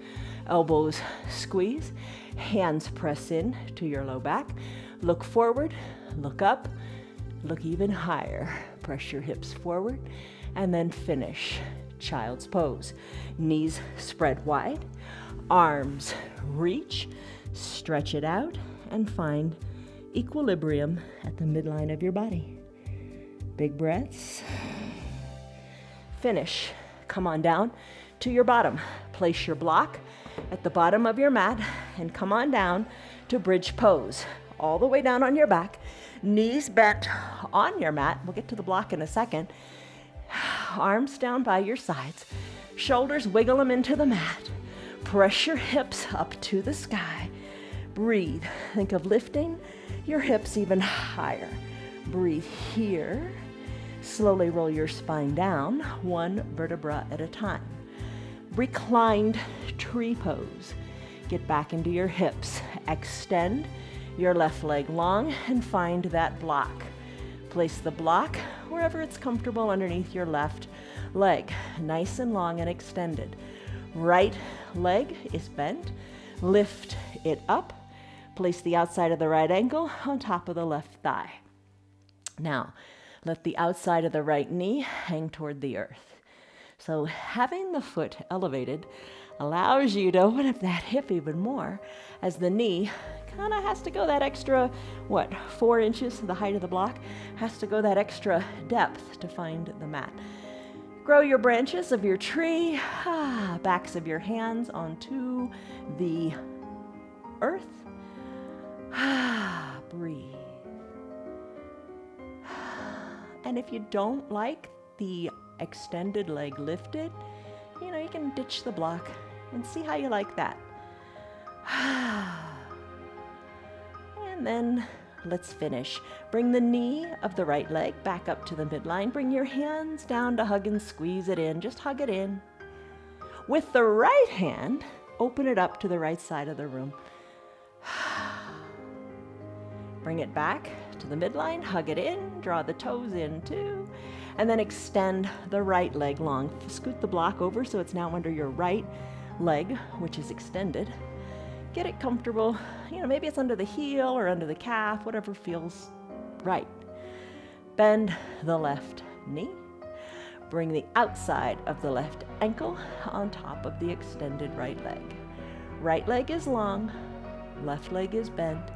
Elbows squeeze. Hands press in to your low back. Look forward, look up, look even higher. Press your hips forward and then finish. Child's pose. Knees spread wide. Arms reach. Stretch it out and find equilibrium at the midline of your body. Big breaths. Finish. Come on down to your bottom. Place your block at the bottom of your mat and come on down to bridge pose. All the way down on your back. Knees bent on your mat. We'll get to the block in a second. Arms down by your sides. Shoulders, wiggle them into the mat. Press your hips up to the sky. Breathe. Think of lifting your hips even higher. Breathe here. Slowly roll your spine down, one vertebra at a time. Reclined tree pose. Get back into your hips. Extend your left leg long and find that block. Place the block wherever it's comfortable underneath your left leg, nice and long and extended. Right leg is bent. Lift it up. Place the outside of the right ankle on top of the left thigh. Now, let the outside of the right knee hang toward the earth. So having the foot elevated allows you to open up that hip even more as the knee kind of has to go that extra, 4 inches, the height of the block, has to go that extra depth to find the mat. Grow your branches of your tree, backs of your hands onto the earth. Breathe. And if you don't like the extended leg lifted, you can ditch the block and see how you like that. And then let's finish. Bring the knee of the right leg back up to the midline. Bring your hands down to hug and squeeze it in. Just hug it in. With the right hand, open it up to the right side of the room. Bring it back to the midline, hug it in, draw the toes in too, and then extend the right leg long. Scoot the block over so it's now under your right leg, which is extended. Get it comfortable. Maybe it's under the heel or under the calf, whatever feels right. Bend the left knee. Bring the outside of the left ankle on top of the extended right leg. Right leg is long, left leg is bent.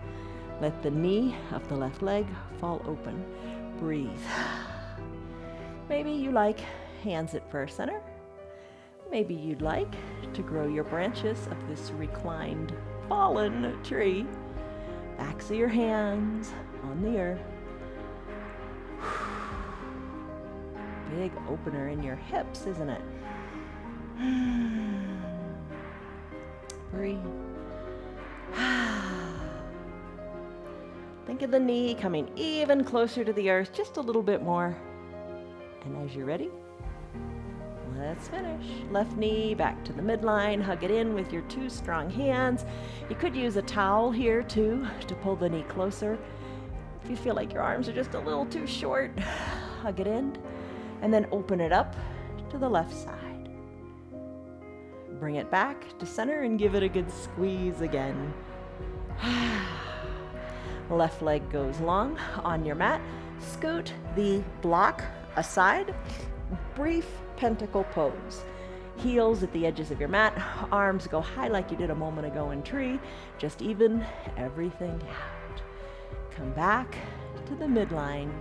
Let the knee of the left leg fall open. Breathe. Maybe you like hands at first center. Maybe you'd like to grow your branches of this reclined fallen tree. Backs of your hands on the earth. Big opener in your hips, isn't it? Breathe. Think of the knee coming even closer to the earth, just a little bit more. And as you're ready, let's finish. Left knee back to the midline, hug it in with your 2 strong hands. You could use a towel here too to pull the knee closer. If you feel like your arms are just a little too short, hug it in and then open it up to the left side. Bring it back to center and give it a good squeeze again. Left leg goes long on your mat. Scoot the block aside. Brief pentacle pose. Heels at the edges of your mat. Arms go high like you did a moment ago in tree. Just even everything out. Come back to the midline,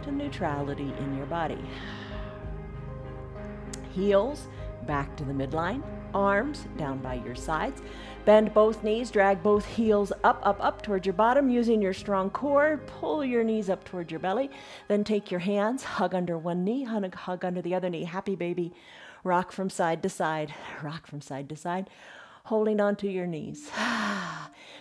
to neutrality in your body. Heels back to the midline. Arms down by your sides. Bend both knees, drag both heels up towards your bottom using your strong core. Pull your knees up towards your belly. Then take your hands, hug under one knee, hug under the other knee. Happy baby. Rock from side to side. Rock from side to side. Holding onto your knees.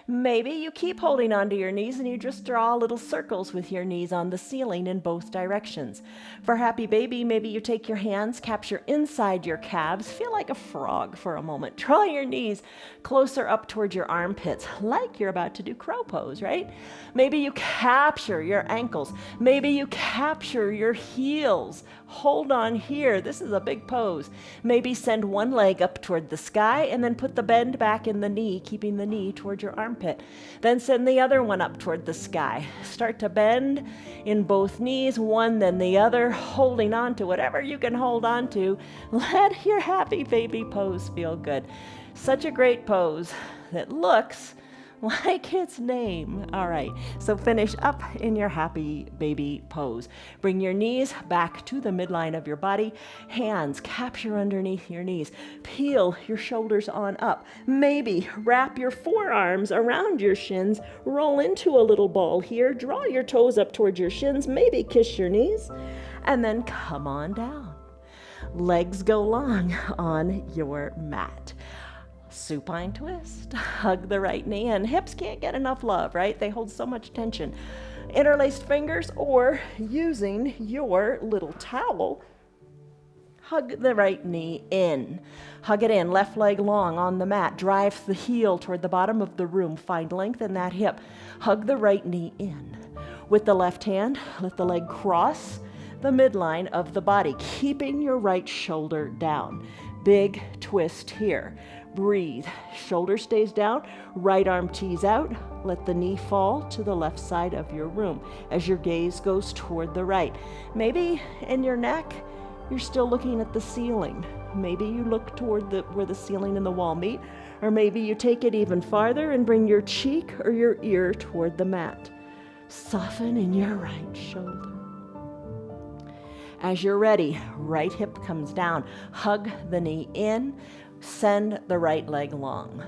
Maybe you keep holding onto your knees and you just draw little circles with your knees on the ceiling in both directions. For happy baby, maybe you take your hands, capture inside your calves, feel like a frog for a moment. Draw your knees closer up towards your armpits, like you're about to do crow pose, right? Maybe you capture your ankles. Maybe you capture your heels. Hold on here. This is a big pose. Maybe send one leg up toward the sky and then put the bend back in the knee, keeping the knee toward your armpit. Then send the other one up toward the sky. Start to bend in both knees, one then the other, holding on to whatever you can hold on to. Let your happy baby pose feel good. Such a great pose that looks like its name. All right, so finish up in your happy baby pose. Bring your knees back to the midline of your body. Hands capture underneath your knees. Peel your shoulders on up. Maybe wrap your forearms around your shins. Roll into a little ball here. Draw your toes up towards your shins. Maybe kiss your knees. And then come on down. Legs go long on your mat. Supine twist. Hug the right knee in. Hips can't get enough love, right? They hold so much tension. Interlaced fingers or using your little towel, hug the right knee in. Hug it in, left leg long on the mat. Drive the heel toward the bottom of the room. Find length in that hip. Hug the right knee in. With the left hand, let the leg cross the midline of the body, keeping your right shoulder down. Big twist here. Breathe. Shoulder stays down. Right arm tees out. Let the knee fall to the left side of your room as your gaze goes toward the right. Maybe in your neck, you're still looking at the ceiling. Maybe you look toward where the ceiling and the wall meet, or maybe you take it even farther and bring your cheek or your ear toward the mat. Soften in your right shoulder. As you're ready, right hip comes down. Hug the knee in. Send the right leg long.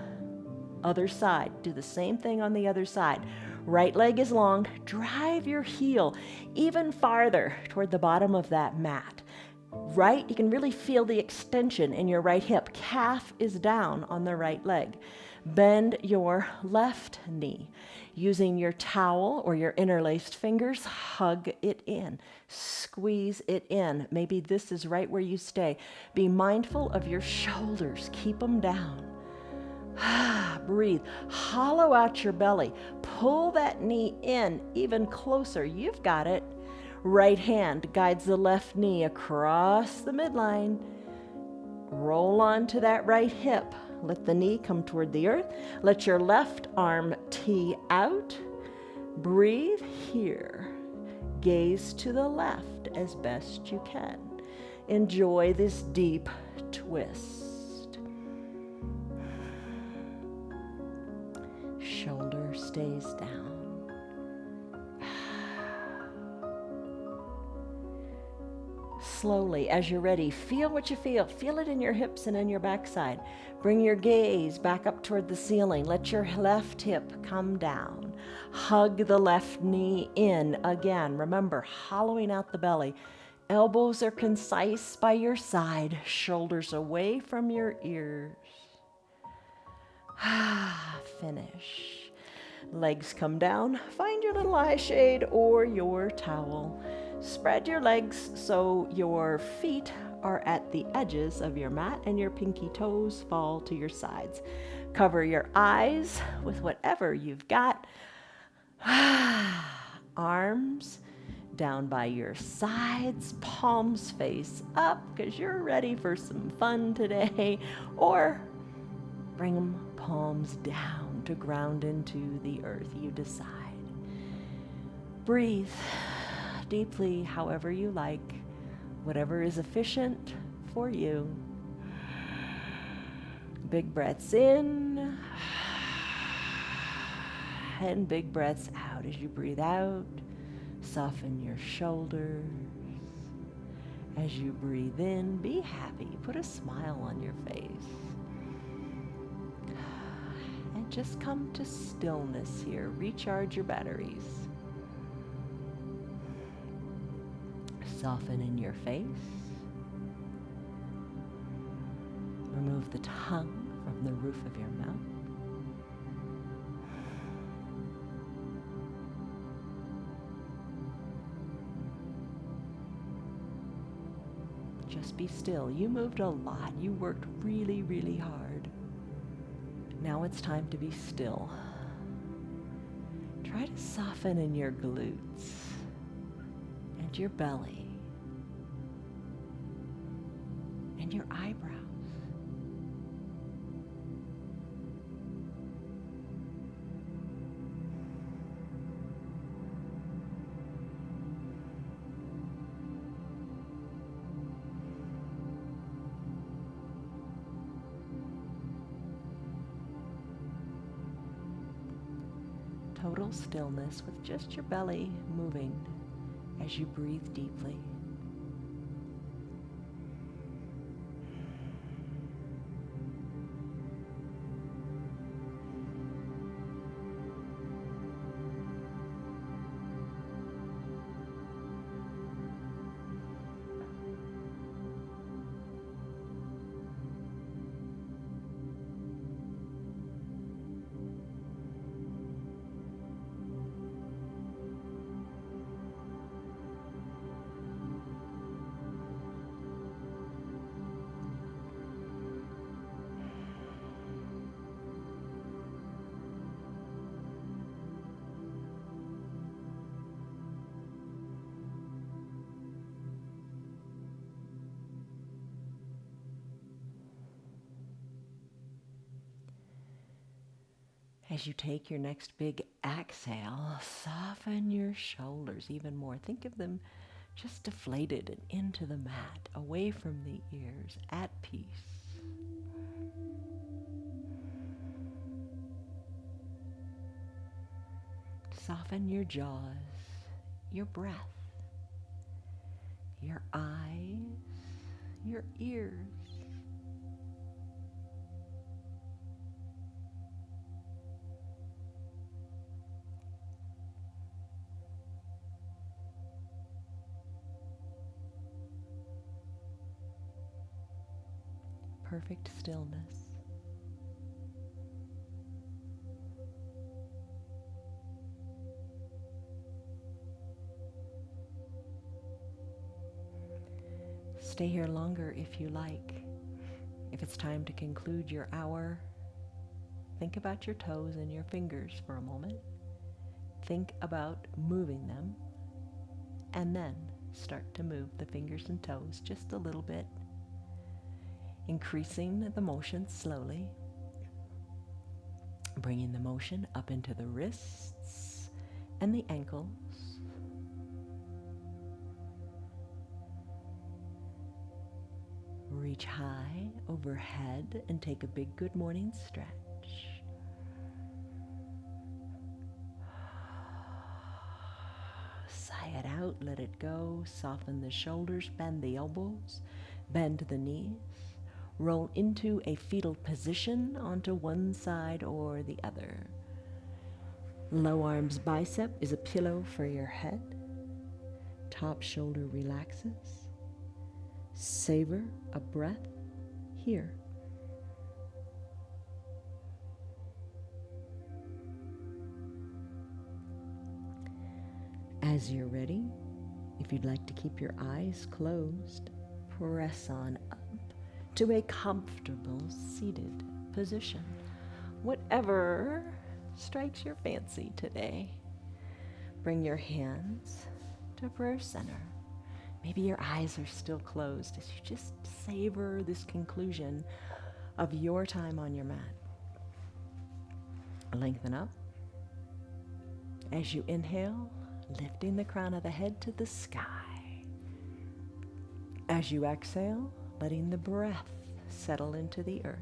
Other side. Do the same thing on the other side. Right leg is long. Drive your heel even farther toward the bottom of that mat. Right, you can really feel the extension in your right hip. Calf is down on the right leg. Bend your left knee. Using your towel or your interlaced fingers, hug it in. Squeeze it in. Maybe this is right where you stay. Be mindful of your shoulders. Keep them down. Breathe. Hollow out your belly. Pull that knee in even closer. You've got it. Right hand guides the left knee across the midline. Roll onto that right hip. Let the knee come toward the earth. Let your left arm tee out. Breathe here. Gaze to the left as best you can. Enjoy this deep twist. Shoulder stays down. Slowly, as you're ready, feel what you feel. Feel it in your hips and in your backside. Bring your gaze back up toward the ceiling. Let your left hip come down. Hug the left knee in again. Remember, hollowing out the belly. Elbows are concise by your side. Shoulders away from your ears. Finish. Legs come down. Find your little eye shade or your towel. Spread your legs so your feet are at the edges of your mat and your pinky toes fall to your sides. Cover your eyes with whatever you've got. Arms down by your sides, palms face up because you're ready for some fun today. Or bring them palms down to ground into the earth. You decide. Breathe deeply, however you like, whatever is efficient for you. Big breaths in and big breaths out as you breathe out. Soften your shoulders. As you breathe in, be happy. Put a smile on your face. And just come to stillness here. Recharge your batteries. Soften in your face. Remove the tongue from the roof of your mouth. Just be still. You moved a lot. You worked really, really hard. Now it's time to be still. Try to soften in your glutes and your belly and your eyebrows. Total stillness with just your belly moving as you breathe deeply. As you take your next big exhale, soften your shoulders even more. Think of them just deflated and into the mat, away from the ears, at peace. Soften your jaws, your breath, your eyes, your ears. Perfect stillness. Stay here longer if you like. If it's time to conclude your hour, think about your toes and your fingers for a moment. Think about moving them, and then start to move the fingers and toes just a little bit, increasing the motion slowly, bringing the motion up into the wrists and the ankles. Reach high overhead and take a big good morning stretch. Sigh it out, let it go. Soften the shoulders, bend the elbows, bend the knees. Roll into a fetal position onto one side or the other. Low arms bicep is a pillow for your head. Top shoulder relaxes. Savor a breath here. As you're ready, if you'd like to keep your eyes closed, press on up to a comfortable seated position, whatever strikes your fancy today. Bring your hands to prayer center. Maybe your eyes are still closed as you just savor this conclusion of your time on your mat. Lengthen up. As you inhale, lifting the crown of the head to the sky. As you exhale, letting the breath settle into the earth.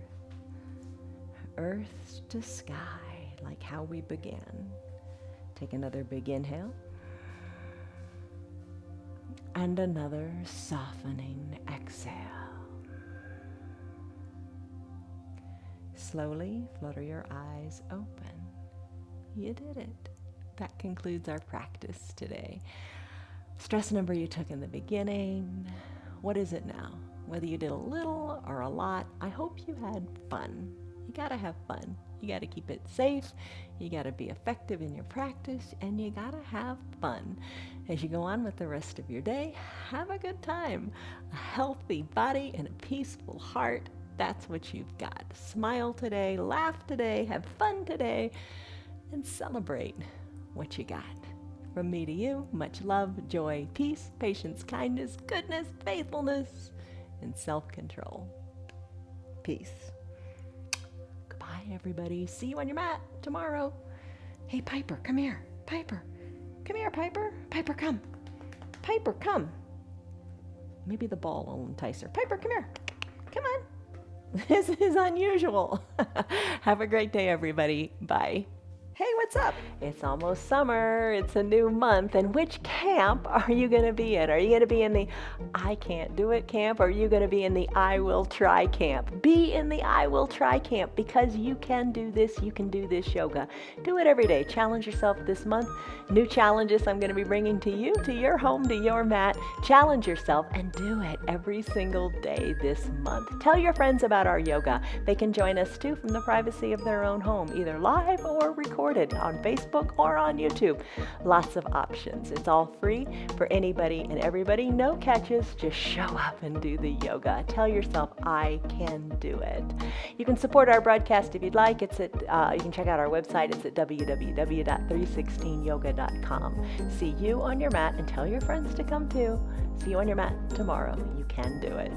Earth to sky, like how we began. Take another big inhale. And another softening exhale. Slowly flutter your eyes open. You did it. That concludes our practice today. Stress number you took in the beginning. What is it now? Whether you did a little or a lot, I hope you had fun. You gotta have fun. You gotta keep it safe. You gotta be effective in your practice, and you gotta have fun. As you go on with the rest of your day, have a good time. A healthy body and a peaceful heart, that's what you've got. Smile today, laugh today, have fun today, and celebrate what you got. From me to you, much love, joy, peace, patience, kindness, goodness, faithfulness, and self-control. Peace. Goodbye, everybody. See you on your mat tomorrow. Hey, Piper, come here. Piper. Come here, Piper. Piper, come. Piper, come. Maybe the ball will entice her. Piper, come here. Come on. This is unusual. Have a great day, everybody. Bye. Hey, what's up? It's almost summer. It's a new month. And which camp are you going to be in? Are you going to be in the I can't do it camp? Or are you going to be in the I will try camp? Be in the I will try camp, because you can do this. You can do this yoga. Do it every day. Challenge yourself this month. New challenges I'm going to be bringing to you, to your home, to your mat. Challenge yourself and do it every single day this month. Tell your friends about our yoga. They can join us too from the privacy of their own home, either live or recorded on Facebook or on YouTube. Lots of options. It's all free for anybody and everybody. No catches. Just show up and do the yoga. Tell yourself, I can do it. You can support our broadcast if you'd like. It's at you can check out our website. It's at www.316yoga.com. See you on your mat, and tell your friends to come too. See you on your mat tomorrow. You can do it.